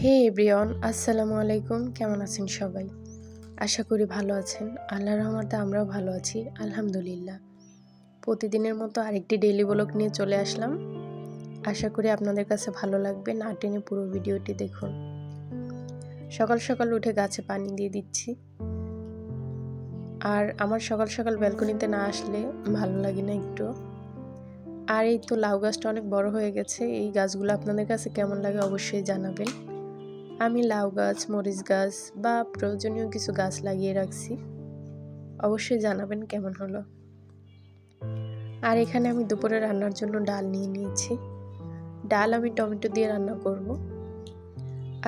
হে everyone, আসসালামু আলাইকুম। কেমন আছেন সবাই? আশা করি ভালো আছেন। আল্লাহর রহমতে আমরাও ভালো আছি, আলহামদুলিল্লাহ। প্রতিদিনের মতো আরেকটি ডেইলি ব্লগ নিয়ে চলে আসলাম। আশা করি আপনাদের কাছে ভালো লাগবে। না টেনে পুরো ভিডিওটি দেখুন। সকাল সকাল উঠে গাছে পানি দিয়ে দিচ্ছি। আর আমার সকাল সকাল ব্যালকনিতে না আসলে ভালো লাগে না একটু। আর এই তো লাউ গাছটা অনেক বড় হয়ে গেছে। এই গাছগুলো আপনাদের কাছে কেমন লাগে অবশ্যই জানাবেন। আমি লাউ গাছ, মরিচ গাছ বা প্রয়োজনীয় কিছু গাছ লাগিয়ে রাখছি। অবশ্যই জানাবেন কেমন হলো। আর এখানে আমি দুপুরে রান্নার জন্য ডাল নিয়ে নিয়েছি। ডাল আমি টমেটো দিয়ে রান্না করব।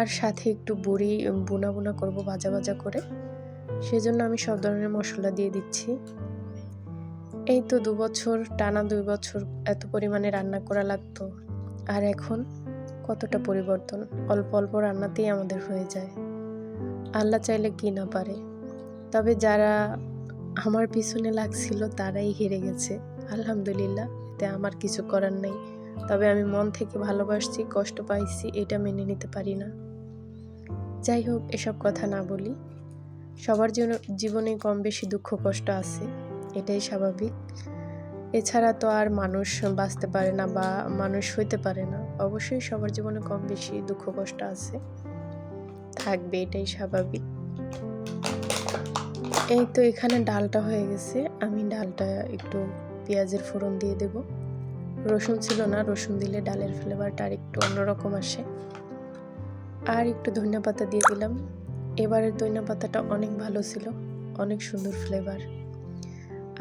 আর সাথে একটু বড়ি বোনা বোনা করব ভাজা ভাজা করে। সেজন্য আমি সব ধরনের মশলা দিয়ে দিচ্ছি। এই তো 2 বছর টানা 2 বছর এত পরিমাণে রান্না করা লাগতো। আর এখন কতটা পরিবর্তন। অল্প অল্প রান্নাতেই আমাদের হয়ে যায়। আল্লাহ চাইলে কি না পারে। তবে যারা আমার পিছনে লাগছিল তারাই হেরে গেছে। আলহামদুলিল্লাহ, এতে আমার কিছু করার নেই। তবে আমি মন থেকে ভালোবাসছি, কষ্ট পাইছি, এটা মেনে নিতে পারি না। যাই হোক, এসব কথা না বলি। সবার জীবনে কম বেশি দুঃখ কষ্ট আছে, এটাই স্বাভাবিক। এছাড়া তো আর মানুষ বাঁচতে পারে না বা মানুষ হইতে পারে না। অবশ্যই সবার জীবনে কম বেশি দুঃখ কষ্ট আছে, থাকবে, এটাই স্বাভাবিক। এই তো এখানে ডালটা হয়ে গেছে। আমি ডালটা একটু পেঁয়াজের ফোড়ন দিয়ে দেব। রসুন ছিল না, রসুন দিলে ডালের ফ্লেভারটা আর একটু অন্যরকম আসে। আর একটু ধনিয়া পাতা দিয়ে দিলাম। এবারের ধনিয়া পাতাটা অনেক ভালো ছিল, অনেক সুন্দর ফ্লেভার।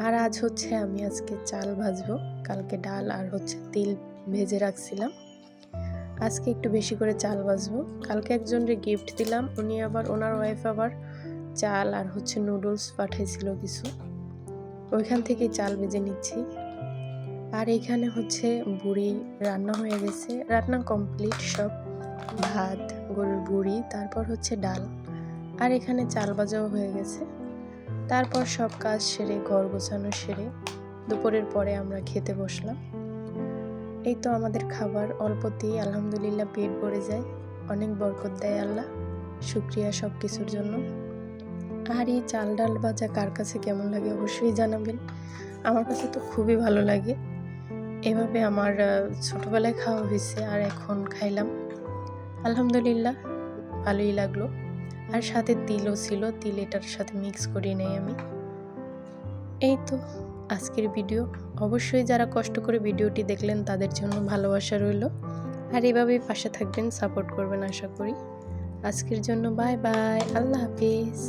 আর আজ হচ্ছে আমি আজকে চাল ভাজবো। কালকে ডাল আর তিল ভেজে রাখছিলাম। আজকে একটু বেশি করে চাল ভাজবো। কালকে একজনকে গিফট দিলাম, উনি আবার ওনার ওয়াইফ আবার চাল আর নুডলস পাঠাইছিল কিছু, ওইখান থেকে চাল ভেজে নিচ্ছি। আর এখানে বুড়ি রান্না হয়ে গেছে, রান্না কমপ্লিট সব। ভাত, গরুর বুড়ি, তারপর ডাল, আর এখানে চাল ভাজাও হয়ে গেছে। তারপর সব কাজ সেরে, ঘর গোছানো সেরে দুপুরের পরে আমরা খেতে বসলাম। এই তো আমাদের খাবার অল্পতেই আলহামদুলিল্লাহ পেট ভরে যায়। অনেক বরকত দেয় আল্লাহ, শুকরিয়া সব কিছুর জন্য। আর এই চাল ডাল ভাজা কার কাছে কেমন লাগে অবশ্যই জানাবেন। আমার কাছে তো খুবই ভালো লাগে। এভাবে আমার ছোটবেলায় খাওয়া হয়েছে, আর এখন খাইলাম, আলহামদুলিল্লাহ ভালোই লাগলো। আর সাথে তিলও ছিল, তিল এটার সাথে মিক্স করে নেই আমি। এই তো আজকের ভিডিও। অবশ্যই যারা কষ্ট করে ভিডিওটি দেখলেন তাদের জন্য ভালোবাসা রইল। আর এভাবেই পাশে থাকবেন, সাপোর্ট করবেন আশা করি। আজকের জন্য বাই বাই, আল্লাহ হাফিজ।